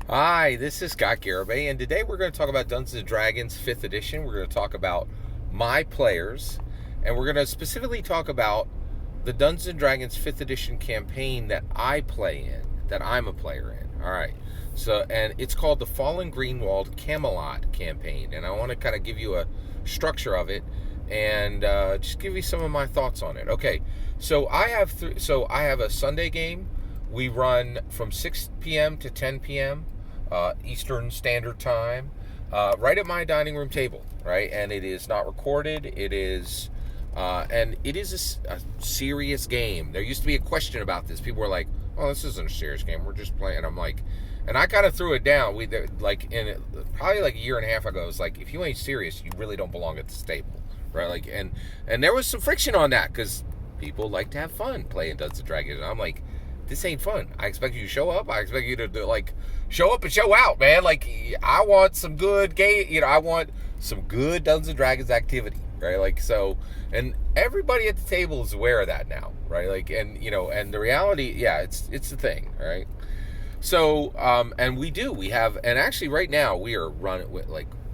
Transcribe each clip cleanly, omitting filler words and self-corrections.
Hi, this is Garibay, and today we're going to talk about Dungeons and Dragons 5th edition. We're going to talk about my players, and we're going to specifically talk about the Dungeons and Dragons 5th edition campaign that I play in, that I'm a player in. All right. So, and it's called the Fallen Greenwold Camelot campaign, and I want to kind of give you a structure of it and just give you some of my thoughts on it. Okay. So I have a Sunday game. We run from 6 p.m. to 10 p.m. Eastern Standard Time, right at my dining room table, right? And it is not recorded. And it is a serious game. There used to be a question about this. People were like, "Oh, this isn't a serious game. We're just playing." I'm like, and I kind of threw it down. Probably like a year and a half ago. I was like, if you ain't serious, you really don't belong at this table, right? And there was some friction on that because people like to have fun playing Dungeons and Dragons. And I'm like, this ain't fun. I expect you to show up. I expect you to show up and show out, man. Like, I want some good game. I want some good Dungeons and Dragons activity, right? And everybody at the table is aware of that now, right? And the reality, yeah, it's the thing, right? So, and we have, and actually right now we are running with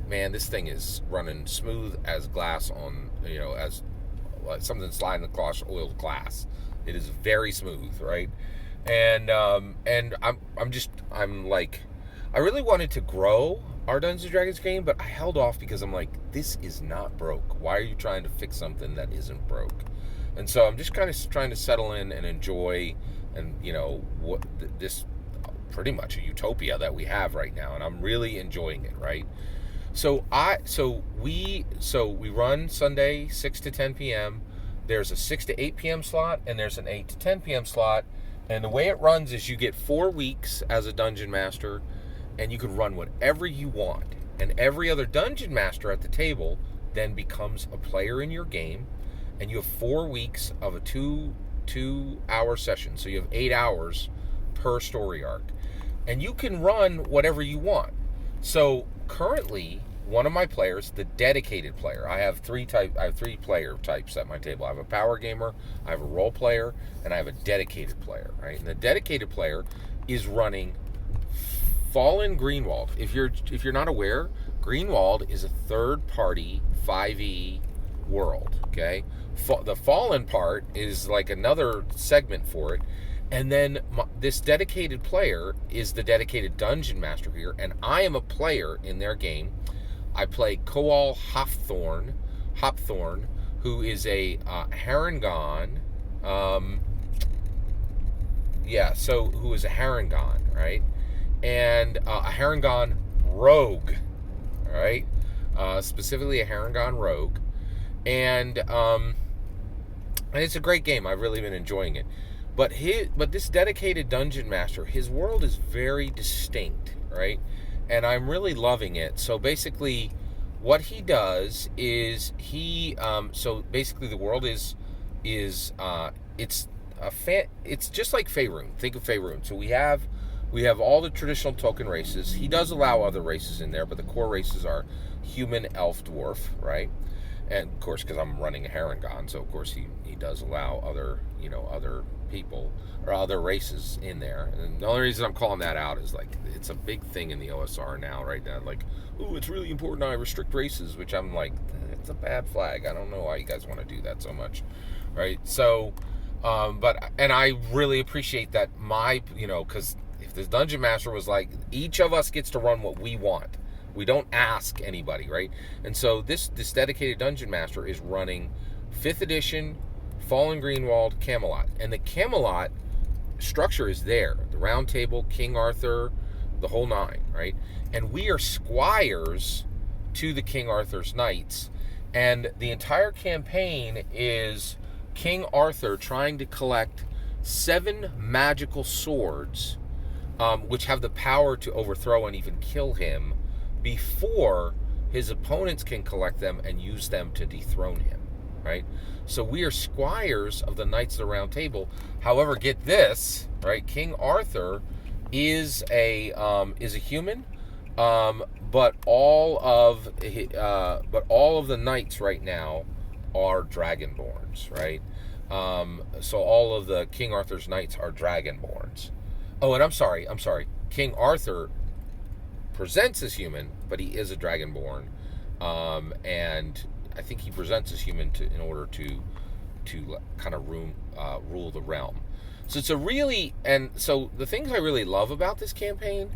man, this thing is running smooth as glass on, as something sliding across oiled glass. It is very smooth, right? And I'm like, I really wanted to grow our Dungeons and Dragons game, but I held off because I'm like, this is not broke. Why are you trying to fix something that isn't broke? And so I'm just kind of trying to settle in and enjoy, and this pretty much a utopia that we have right now, and I'm really enjoying it, right? So we run Sunday 6 to 10 p.m. There's a 6 to 8 p.m. slot, and there's an 8 to 10 p.m. slot. And the way it runs is you get 4 weeks as a dungeon master, and you can run whatever you want. And every other dungeon master at the table then becomes a player in your game, and you have 4 weeks of a two-hour session. So you have 8 hours per story arc, and you can run whatever you want. So currently, one of my players, the dedicated player, I have three player types at my table. I have a power gamer, I have a role player, and I have a dedicated player, right? And the dedicated player is running Fallen Greenwold. If you're not aware, Greenwold is a third-party 5e world, okay? The Fallen part is like another segment for it. And then this dedicated player is the dedicated dungeon master here, and I am a player in their game. I play Koal Hopthorn, who is a Harengon. Who is a Harengon, right? And a Harengon rogue, right? Specifically a Harengon rogue. And it's a great game. I've really been enjoying it. But this dedicated dungeon master, his world is very distinct, right? And I'm really loving it. So basically, what he does is so basically the world is it's just like Faerun. Think of Faerun. So we have all the traditional token races. He does allow other races in there, but the core races are human, elf, dwarf, right? And of course, because I'm running a Harengon, so of course he does allow other people or other races in there. And the only reason I'm calling that out is like it's a big thing in the OSR now, right now. Like, oh, it's really important I restrict races, which I'm like, it's a bad flag. I don't know why you guys want to do that so much, right? So, and I really appreciate that because if the dungeon master was like, each of us gets to run what we want. We don't ask anybody, right? And so this dedicated dungeon master is running 5th edition Fallen Greenwold Camelot. And the Camelot structure is there. The round table, King Arthur, the whole nine, right? And we are squires to the King Arthur's knights. And the entire campaign is King Arthur trying to collect 7 magical swords, which have the power to overthrow and even kill him before his opponents can collect them and use them to dethrone him, right? So we are squires of the Knights of the Round Table. However, get this, right? King Arthur is a human, but all of the knights right now are dragonborns, right? So all of the King Arthur's knights are dragonborns. Oh, and I'm sorry. King Arthur presents as human, but he is a dragonborn, and I think he presents as human in order to kind of rule the realm. So it's a really, and so the things I really love about this campaign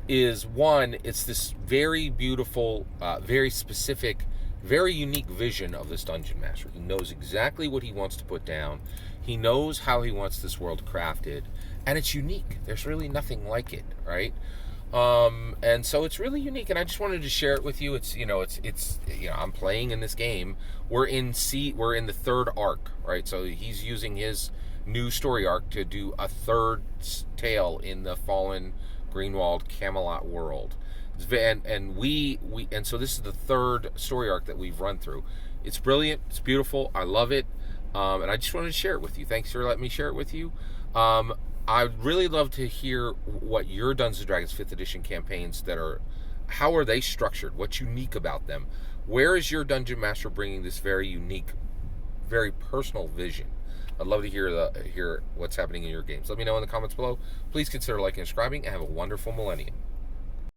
is, one, it's this very beautiful, very specific, very unique vision of this dungeon master. He knows exactly what he wants to put down. He knows how he wants this world crafted, and it's unique. There's really nothing like it, right? And so it's really unique, and I just wanted to share it with you. It's I'm playing in this game. We're in the third arc, right? So he's using his new story arc to do a third tale in the fallen Greenwold Camelot world. And so this is the third story arc that we've run through. It's brilliant. It's beautiful. I love it. And I just wanted to share it with you. Thanks for letting me share it with you. I'd really love to hear what your Dungeons & Dragons 5th edition campaigns how are they structured? What's unique about them? Where is your Dungeon Master bringing this very unique, very personal vision? I'd love to hear what's happening in your games. Let me know in the comments below. Please consider liking and subscribing, and have a wonderful millennium.